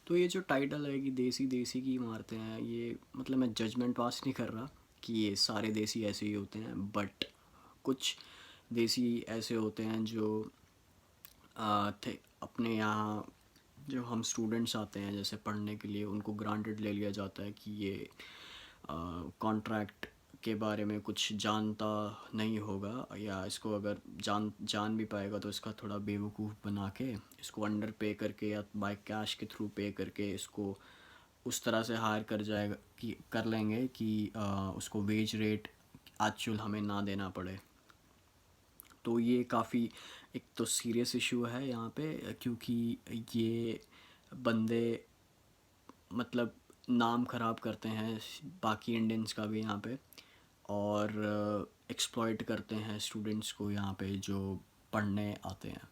तो ये जो टाइटल है कि देसी देसी की इमारतें हैं, ये मतलब मैं जजमेंट पास नहीं कर रहा कि ये सारे देसी ऐसे ही होते हैं, बट कुछ देसी ऐसे होते हैं जो थे अपने यहाँ। जो हम स्टूडेंट्स आते हैं जैसे पढ़ने के लिए, उनको ग्रांटेड ले लिया जाता है कि ये कॉन्ट्रैक्ट के बारे में कुछ जानता नहीं होगा, या इसको अगर जान जान भी पाएगा तो इसका थोड़ा बेवकूफ़ बना के इसको अंडर पे करके या बाय कैश के थ्रू पे करके इसको उस तरह से हायर कर जाएगा कि कर लेंगे कि उसको वेज रेट एक्चुअल हमें ना देना पड़े। तो ये काफ़ी एक तो सीरियस इशू है यहाँ पे, क्योंकि ये बंदे मतलब नाम ख़राब करते हैं बाकी इंडियंस का भी यहाँ पे, और एक्सप्लॉइट करते हैं स्टूडेंट्स को यहाँ पे जो पढ़ने आते हैं।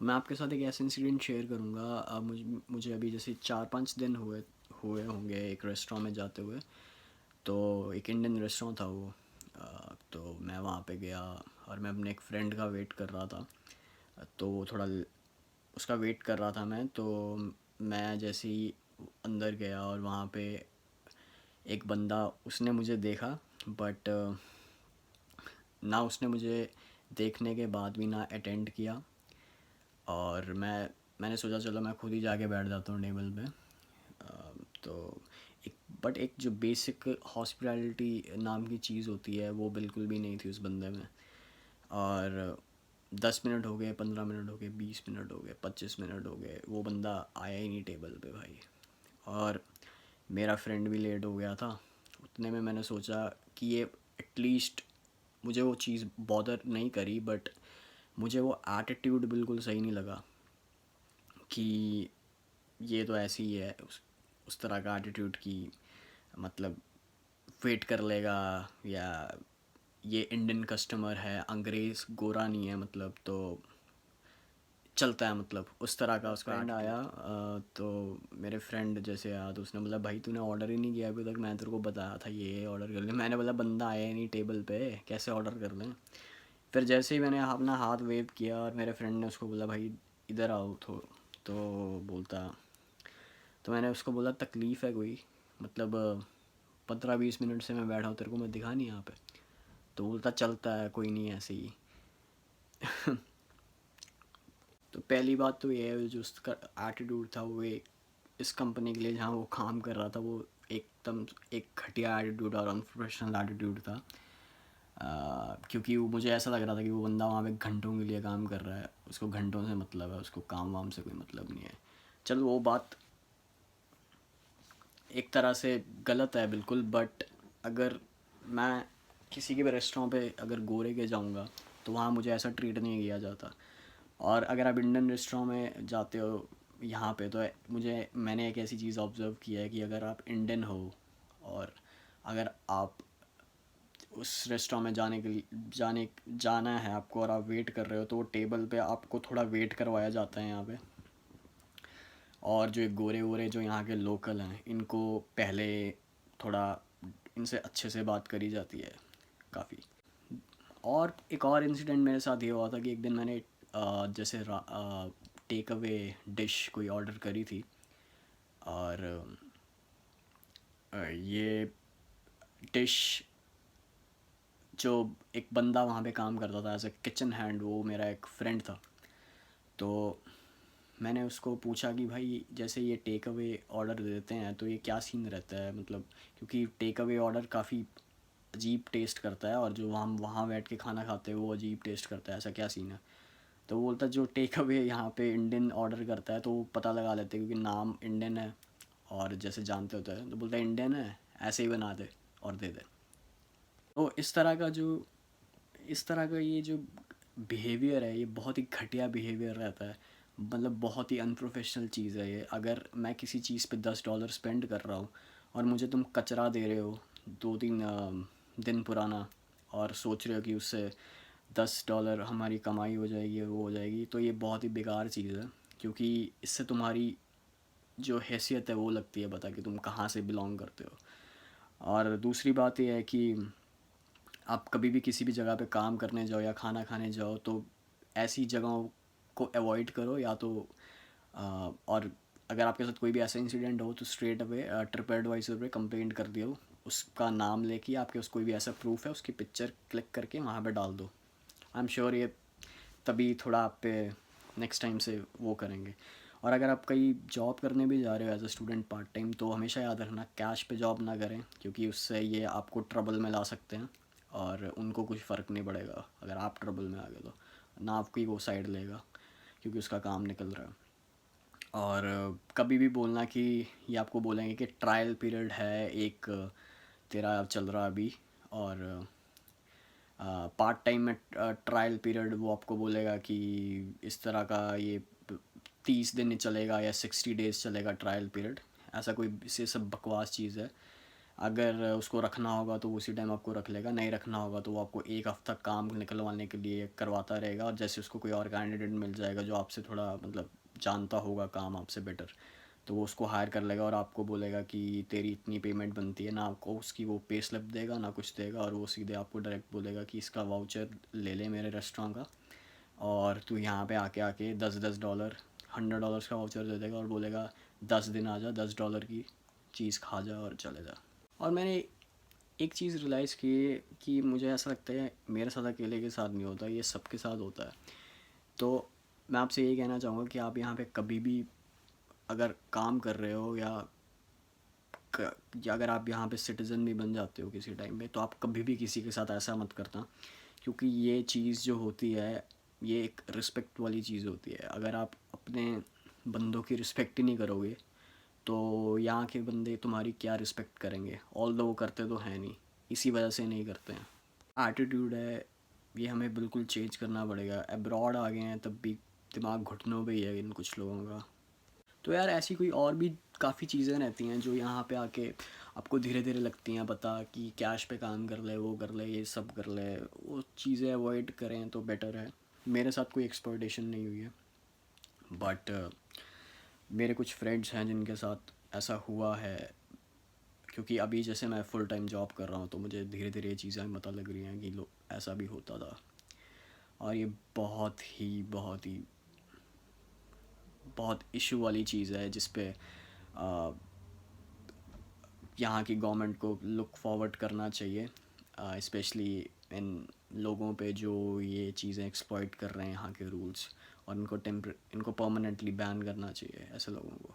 तो मैं आपके साथ एक ऐसा इंसिडेंट शेयर करूँगा। मुझे अभी जैसे 4-5 दिन हुए हुए होंगे एक रेस्टोरेंट में जाते हुए। तो एक इंडियन रेस्टोरेंट था वो। तो मैं वहाँ पे गया और मैं अपने एक फ्रेंड का वेट कर रहा था। तो वो थोड़ा उसका वेट कर रहा था मैं, तो मैं जैसे ही अंदर गया और वहाँ पे एक बंदा, उसने मुझे देखा, बट ना उसने मुझे देखने के बाद भी ना अटेंड किया। और मैंने सोचा चलो मैं खुद ही जाके बैठ जाता हूँ टेबल पे। तो एक बट एक जो बेसिक हॉस्पिटैलिटी नाम की चीज़ होती है वो बिल्कुल भी नहीं थी उस बंदे में। और 10 मिनट हो गए, 15 मिनट हो गए, 20 मिनट हो गए, 25 मिनट हो गए, वो बंदा आया ही नहीं टेबल पे भाई। और मेरा फ्रेंड भी लेट हो गया था। उतने में मैंने सोचा कि ये एटलीस्ट, मुझे वो चीज़ बॉदर नहीं करी, बट मुझे वो एटीट्यूड बिल्कुल सही नहीं लगा कि ये तो ऐसे ही है, उस तरह का एटीट्यूड की मतलब वेट कर लेगा, या ये इंडियन कस्टमर है, अंग्रेज़ गोरा नहीं है मतलब, तो चलता है, मतलब उस तरह का उसका फ्रेंड आया। तो मेरे फ्रेंड जैसे आया तो उसने बोला भाई तूने ऑर्डर ही नहीं किया अभी तक, मैं तेरे को बताया था ये ऑर्डर कर ले। मैंने बोला बंदा आया ही नहीं टेबल पे, कैसे ऑर्डर कर लें। फिर जैसे ही मैंने अपना हाथ वेव किया और मेरे फ्रेंड ने उसको बोला भाई इधर आओ, तो बोलता, तो मैंने उसको बोला तकलीफ़ है कोई, मतलब 15-20 मिनट से मैं बैठा हूँ, तेरे को मैं दिखा नहीं यहाँ पे। तो बोलता चलता है कोई नहीं, ऐसे ही। तो पहली बात तो ये है, जो उसका एटीट्यूड था वो इस कंपनी के लिए जहाँ वो काम कर रहा था, वो एकदम एक घटिया एटीट्यूड और अनप्रोफेशनल एटीट्यूड था। क्योंकि वो मुझे ऐसा लग रहा था कि वो बंदा वहाँ पे घंटों के लिए काम कर रहा है, उसको घंटों से मतलब है, उसको काम वाम से कोई मतलब नहीं है। चल वो बात एक तरह से गलत है बिल्कुल, बट अगर मैं किसी के भी रेस्टोरेंट पे अगर गोरे के जाऊँगा तो वहाँ मुझे ऐसा ट्रीट नहीं किया जाता। और अगर आप इंडियन रेस्टोरेंट में जाते हो यहाँ पे, तो मैंने एक ऐसी चीज़ ऑब्ज़र्व किया है कि अगर आप इंडियन हो और अगर आप उस रेस्टोरेंट में जाना है आपको और आप वेट कर रहे हो, तो वो टेबल पे आपको थोड़ा वेट करवाया जाता है यहाँ पे। और जो एक गोरे वोरे जो यहाँ के लोकल हैं, इनको पहले थोड़ा इनसे अच्छे से बात करी जाती है काफ़ी। और एक और इंसिडेंट मेरे साथ ये हुआ था कि एक दिन मैंने जैसे टेक अवे डिश कोई ऑर्डर करी थी। और ये डिश, जो एक बंदा वहाँ पे काम करता था एज ए किचन हैंड, वो मेरा एक फ्रेंड था। तो मैंने उसको पूछा कि भाई जैसे ये टेक अवे ऑर्डर देते हैं तो ये क्या सीन रहता है, मतलब क्योंकि टेक अवे ऑर्डर काफ़ी अजीब टेस्ट करता है, और जो हम वहाँ बैठ के खाना खाते हैं वो अजीब टेस्ट करता है, ऐसा क्या सीन है। तो वो बोलता जो टेक अवे यहाँ पे इंडियन ऑर्डर करता है तो वो पता लगा लेते हैं, क्योंकि नाम इंडियन है और जैसे जानते होते हैं, तो बोलता है इंडियन है, ऐसे ही बना दे और दे दे। तो इस तरह का ये जो बिहेवियर है, ये बहुत ही घटिया बिहेवियर रहता है, मतलब बहुत ही अनप्रोफेशनल चीज़ है ये। अगर मैं किसी चीज़ पे $10 स्पेंड कर रहा हूँ और मुझे तुम कचरा दे रहे हो 2-3 दिन पुराना, और सोच रहे हो कि उससे $10 हमारी कमाई हो जाएगी, वो हो जाएगी, तो ये बहुत ही बेकार चीज़ है। क्योंकि इससे तुम्हारी जो हैसियत है वो लगती है पता कि तुम कहाँ से बिलोंग करते हो। और दूसरी बात ये है कि आप कभी भी किसी भी जगह पे काम करने जाओ या खाना खाने जाओ तो ऐसी जगहों को अवॉइड करो, या तो और अगर आपके साथ कोई भी ऐसा इंसिडेंट हो तो स्ट्रेट अवे ट्रिप एडवाइजर पे कंप्लेंट कर दियो, उसका नाम लेके आपके पास कोई भी ऐसा प्रूफ है उसकी पिक्चर क्लिक करके वहाँ पे डाल दो। आई एम श्योर ये तभी थोड़ा आप पे नेक्स्ट टाइम से वो करेंगे। और अगर आप कहीं जॉब करने भी जा रहे हो as a student part time, तो हमेशा याद रखना कैश पे जॉब ना करें, क्योंकि उससे ये आपको ट्रबल में ला सकते हैं और उनको कुछ फ़र्क नहीं पड़ेगा अगर आप ट्रबल में आ गए तो, ना आपकी वो साइड लेगा क्योंकि उसका काम निकल रहा है। और कभी भी बोलना कि ये आपको बोलेंगे कि ट्रायल पीरियड है एक तेरा चल रहा अभी, और पार्ट टाइम में ट्रायल पीरियड वो आपको बोलेगा कि इस तरह का ये 30 दिन ही चलेगा या 60 डेज़ चलेगा ट्रायल पीरियड। ऐसा कोई से सब बकवास चीज़ है। अगर उसको रखना होगा तो उसी टाइम आपको रख लेगा, नहीं रखना होगा तो वो आपको एक हफ़्ता काम निकलवाने के लिए करवाता रहेगा, और जैसे उसको कोई और कैंडिडेट मिल जाएगा जो आपसे थोड़ा मतलब जानता होगा काम आपसे बेटर, तो वो उसको हायर कर लेगा और आपको बोलेगा कि तेरी इतनी पेमेंट बनती है। ना आपको उसकी वो पे स्लिप देगा ना कुछ देगा, और वो सीधे आपको डायरेक्ट बोलेगा कि इसका वाउचर ले ले मेरे रेस्टोरेंट का, और तू यहाँ पे आके आके $10 $100 का वाउचर दे देगा और बोलेगा 10 दिन आ जा, $10 की चीज़ खा जा और चले जा। और मैंने एक चीज़ रियलाइज़ की कि मुझे ऐसा लगता है मेरे साथ अकेले के साथ नहीं होता, ये सबके साथ होता है। तो मैं आपसे यही कहना चाहूँगा कि आप यहाँ पे कभी भी अगर काम कर रहे हो या अगर आप यहाँ पे सिटीज़न भी बन जाते हो किसी टाइम पे, तो आप कभी भी किसी के साथ ऐसा मत करना, क्योंकि ये चीज़ जो होती है ये एक रिस्पेक्ट वाली चीज़ होती है। अगर आप अपने बंदों की रिस्पेक्ट ही नहीं करोगे तो यहाँ के बंदे तुम्हारी क्या रिस्पेक्ट करेंगे, ऑल दो वो करते तो हैं नहीं, इसी वजह से नहीं करते हैं। एटीट्यूड है ये हमें बिल्कुल चेंज करना पड़ेगा। अब्रॉड आ गए हैं तब भी दिमाग घुटनों पे ही है इन कुछ लोगों का। तो यार ऐसी कोई और भी काफ़ी चीज़ें रहती हैं जो यहाँ पे आके आपको धीरे धीरे लगती हैं पता, कि कैश पे काम कर ले, वो कर ले, ये सब कर ले, वो चीज़ें अवॉइड करें तो बेटर है। मेरे साथ कोई एक्सप्लॉइटेशन नहीं हुई है, बट मेरे कुछ फ्रेंड्स हैं जिनके साथ ऐसा हुआ है। क्योंकि अभी जैसे मैं फुल टाइम जॉब कर रहा हूँ तो मुझे धीरे धीरे ये चीज़ें पता लग रही हैं कि लो ऐसा भी होता था, और ये बहुत इशू वाली चीज़ है जिस पे यहाँ की गवर्नमेंट को लुक फॉरवर्ड करना चाहिए, स्पेशली इन लोगों पे जो ये चीज़ें एक्सप्लॉइट कर रहे हैं यहाँ के रूल्स, और इनको परमानेंटली बैन करना चाहिए ऐसे लोगों को।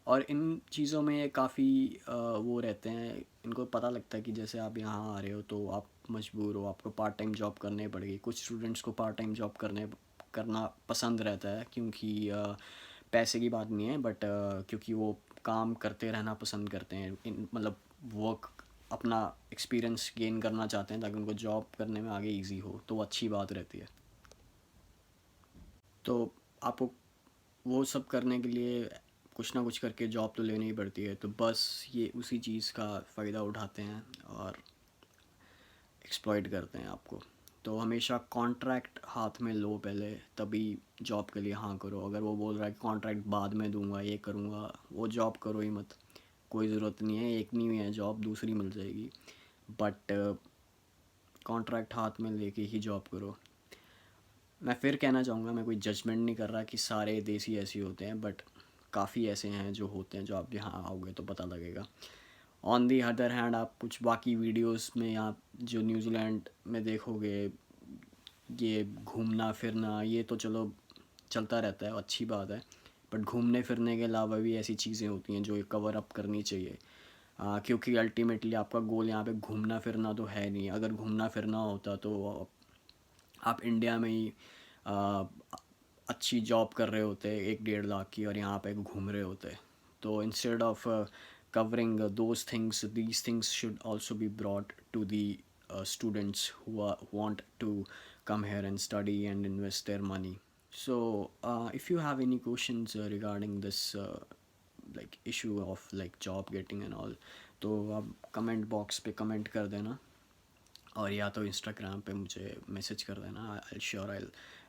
और इन चीज़ों में काफ़ी वो रहते हैं, इनको पता लगता है कि जैसे आप यहाँ आ रहे हो तो आप मजबूर हो, आपको पार्ट टाइम जॉब करनी पड़ेगी। कुछ स्टूडेंट्स को पार्ट टाइम जॉब करना पसंद रहता है, क्योंकि पैसे की बात नहीं है, बट क्योंकि वो काम करते रहना पसंद करते हैं, मतलब वर्क अपना एक्सपीरियंस गेन करना चाहते हैं ताकि उनको जॉब करने में आगे इजी हो, तो वो अच्छी बात रहती है। तो आपको वो सब करने के लिए कुछ ना कुछ करके जॉब तो लेनी ही पड़ती है, तो बस ये उसी चीज़ का फ़ायदा उठाते हैं और एक्सप्लॉइट करते हैं आपको। तो हमेशा कॉन्ट्रैक्ट हाथ में लो पहले, तभी जॉब के लिए हाँ करो। अगर वो बोल रहा है कि कॉन्ट्रैक्ट बाद में दूंगा, ये करूँगा, वो जॉब करो ही मत, कोई ज़रूरत नहीं है, एक नहीं है जॉब, दूसरी मिल जाएगी, बट कॉन्ट्रैक्ट हाथ में लेके ही जॉब करो। मैं फिर कहना चाहूँगा, मैं कोई जजमेंट नहीं कर रहा कि सारे देसी ऐसे होते हैं, बट काफ़ी ऐसे हैं जो होते हैं, जो आप यहाँ आओगे तो पता लगेगा। ऑन दी अदर हैंड आप कुछ बाकी वीडियोस में या जो न्यूजीलैंड में देखोगे, ये घूमना फिरना ये तो चलो चलता रहता है, अच्छी बात है, बट घूमने फिरने के अलावा भी ऐसी चीज़ें होती हैं जो ये कवर अप करनी चाहिए। क्योंकि अल्टीमेटली आपका गोल यहाँ पे घूमना फिरना तो है नहीं। अगर घूमना फिरना होता तो आप इंडिया में ही आ, अच्छी जॉब कर रहे होते 1-1.5 लाख की, और यहाँ पे घूम रहे होते। तो instead of covering those things, these things should also be brought to the students who want to come here and study and invest their money. So if you have any questions regarding this like issue of like job getting and all, तो आप comment box पे comment कर देना, और या तो Instagram पे मुझे मैसेज कर देना, I sure I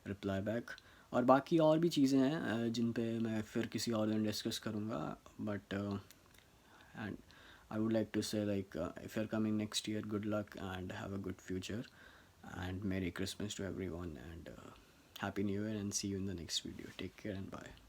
reply back. और बाकी और भी चीज़ें हैं जिन पे मैं फिर किसी और दिन डिस्कस करूँगा, but and I would like to say like if you're coming next year, good luck and have a good future, and Merry Christmas to everyone, and Happy New Year, and see you in the next video. Take care and bye.